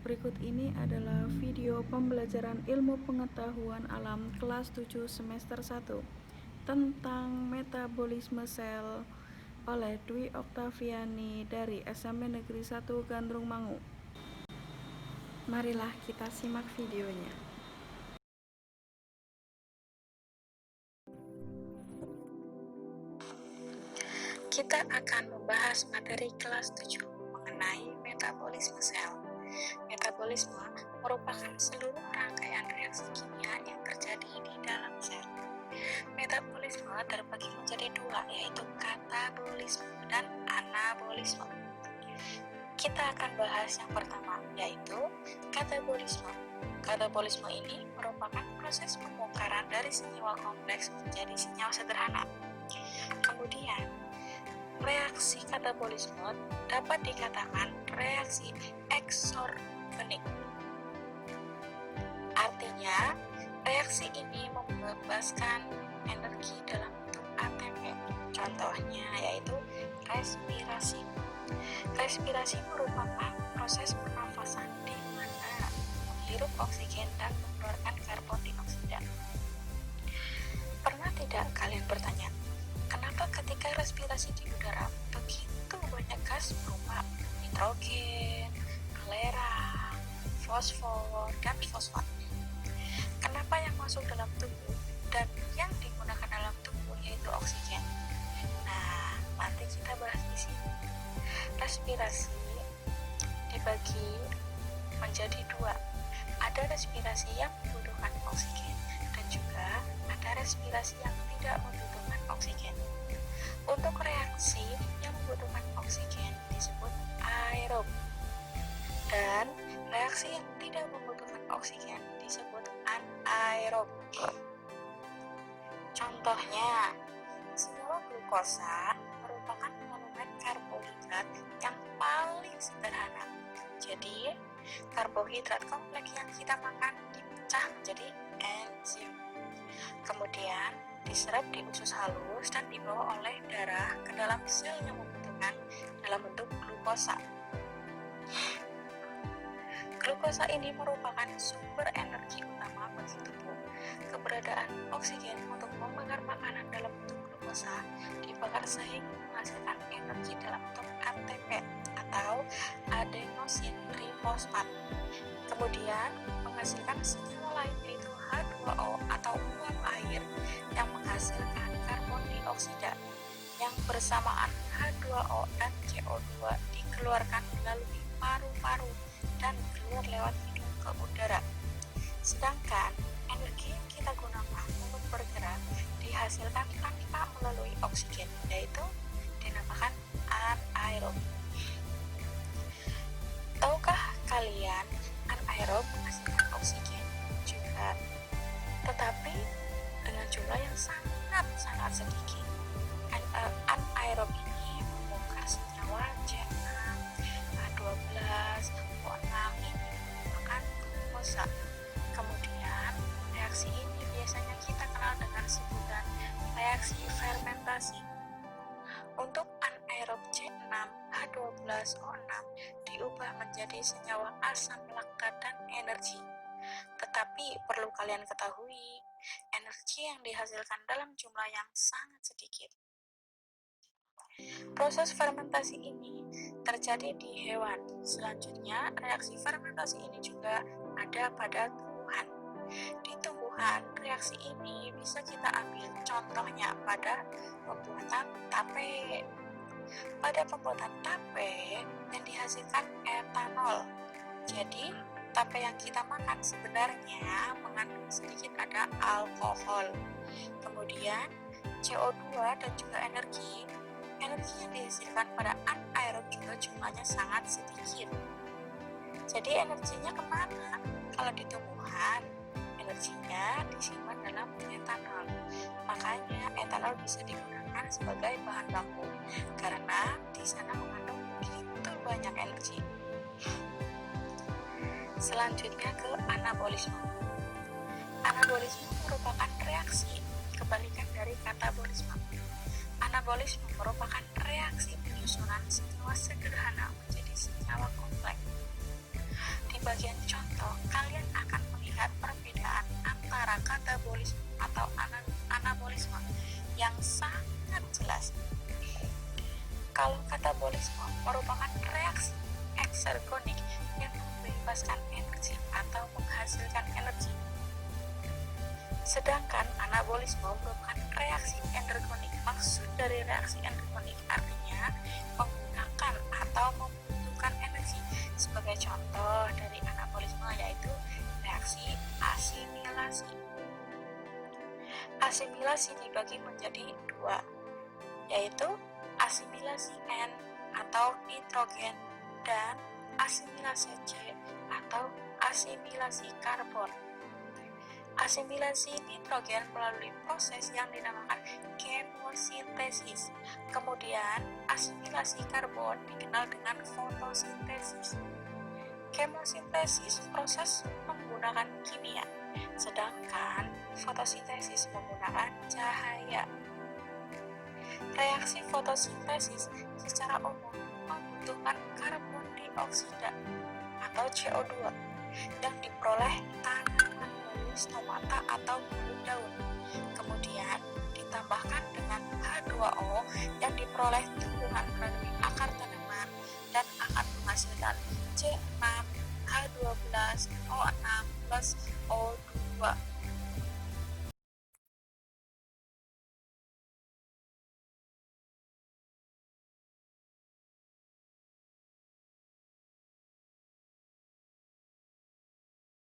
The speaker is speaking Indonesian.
Berikut ini adalah video pembelajaran ilmu pengetahuan alam kelas 7 semester 1 tentang metabolisme sel oleh Dwi Oktaviani dari SMP Negeri 1 Gandrung Mangu. Marilah kita simak videonya. Kita akan membahas materi kelas 7 mengenai metabolisme sel. Metabolisme merupakan seluruh rangkaian reaksi kimia yang terjadi di dalam sel. Metabolisme terbagi menjadi dua, yaitu katabolisme dan anabolisme. Kita akan bahas yang pertama, yaitu katabolisme. Katabolisme ini merupakan proses pembongkaran dari senyawa kompleks menjadi senyawa sederhana. Kemudian, reaksi katabolisme dapat dikatakan reaksi eksorgenik. Artinya, reaksi ini membebaskan energi dalam bentuk ATP. Contohnya yaitu respirasi. Respirasi merupakan proses pernafasan di mana menghirup oksigen dan mengeluarkan karbon dioksida. Pernah tidak kalian bertanya, kenapa ketika respirasi di udara begitu banyak gas berupa nitrogen, belerang, fosfor, dan fosfat? Kenapa yang masuk dalam tubuh dan yang digunakan dalam tubuh yaitu oksigen? Nah, nanti kita bahas di sini. Respirasi dibagi menjadi dua. Ada respirasi yang membutuhkan oksigen dan juga ada respirasi yang tidak membutuhkan oksigen. Untuk reaksi yang membutuhkan oksigen disebut aerob, dan reaksi yang tidak membutuhkan oksigen disebut anaerob. Contohnya, senyawa glukosa merupakan monomer karbohidrat yang paling sederhana. Jadi, karbohidrat kompleks yang kita makan dipecah menjadi enzim. Kemudian diserap di usus halus dan dibawa oleh darah ke dalam sel yang membutuhkan dalam bentuk glukosa. Glukosa ini merupakan sumber energi utama bagi tubuh. Keberadaan oksigen untuk membakar makanan dalam bentuk glukosa dibakar sehingga menghasilkan energi dalam bentuk ATP atau adenosin trifosfat. Kemudian menghasilkan senyawa lain yaitu H2O atau uap air yang menghasilkan karbon dioksida yang bersamaan H2O dan CO2 dikeluarkan melalui paru-paru dan keluar lewat hidung ke udara. Sedangkan energi yang kita gunakan untuk bergerak dihasilkan tanpa melalui oksigen, yaitu dinamakan anaerob. Tahukah kalian anaerob menghasilkan oksigen juga, tetapi dengan jumlah yang sangat sedikit. Anaerob ini membongkar senyawa C6, H12, O6 ini merupakan glukosa. Kemudian reaksi ini biasanya kita kenal dengan sebutan reaksi fermentasi. Untuk anaerob C6, H12, O6 diubah menjadi senyawa asam laktat dan energi. Tetapi perlu kalian ketahui, energi yang dihasilkan dalam jumlah yang sangat sedikit. Proses fermentasi ini terjadi di hewan. Selanjutnya, reaksi fermentasi ini juga ada pada tumbuhan. Di tumbuhan, reaksi ini bisa kita ambil contohnya pada pembuatan tape. Pada pembuatan tape yang dihasilkan etanol. Jadi, tape yang kita makan sebenarnya mengandung sedikit ada alkohol. Kemudian, CO2 dan juga energi yang dihasilkan pada anaerob juga jumlahnya sangat sedikit. Jadi energinya kemana? Kalau di tumbuhan, energinya disimpan dalam etanol. Makanya etanol bisa digunakan sebagai bahan baku karena di sana mengandung begitu banyak energi. Selanjutnya ke anabolisme. Anabolisme merupakan reaksi kebalikan dari katabolisme. Anabolisme merupakan reaksi penyusunan senyawa sederhana menjadi senyawa kompleks. Di bagian contoh, kalian akan melihat perbedaan antara katabolisme atau anabolisme yang sangat jelas. Kalau katabolisme merupakan reaksi eksergonik yang membebaskan energi atau menghasilkan energi. Sedangkan anabolisme merupakan reaksi endergonik. Maksud dari reaksi endergonik artinya menggunakan atau membutuhkan energi. Sebagai contoh dari anabolisme yaitu reaksi asimilasi. Asimilasi dibagi menjadi dua, yaitu asimilasi N atau nitrogen dan asimilasi C atau asimilasi karbon. Asimilasi nitrogen melalui proses yang dinamakan kemosintesis. Kemudian asimilasi karbon dikenal dengan fotosintesis. Kemosintesis proses menggunakan kimia, sedangkan fotosintesis menggunakan cahaya. Reaksi fotosintesis secara umum membutuhkan karbon dioksida atau CO2 yang diperoleh tanaman melalui stomata atau bulu daun. Kemudian ditambahkan dengan H2O yang diperoleh tumbuhan melalui akar tanaman dan akan menghasilkan C6H12O6 plus O2.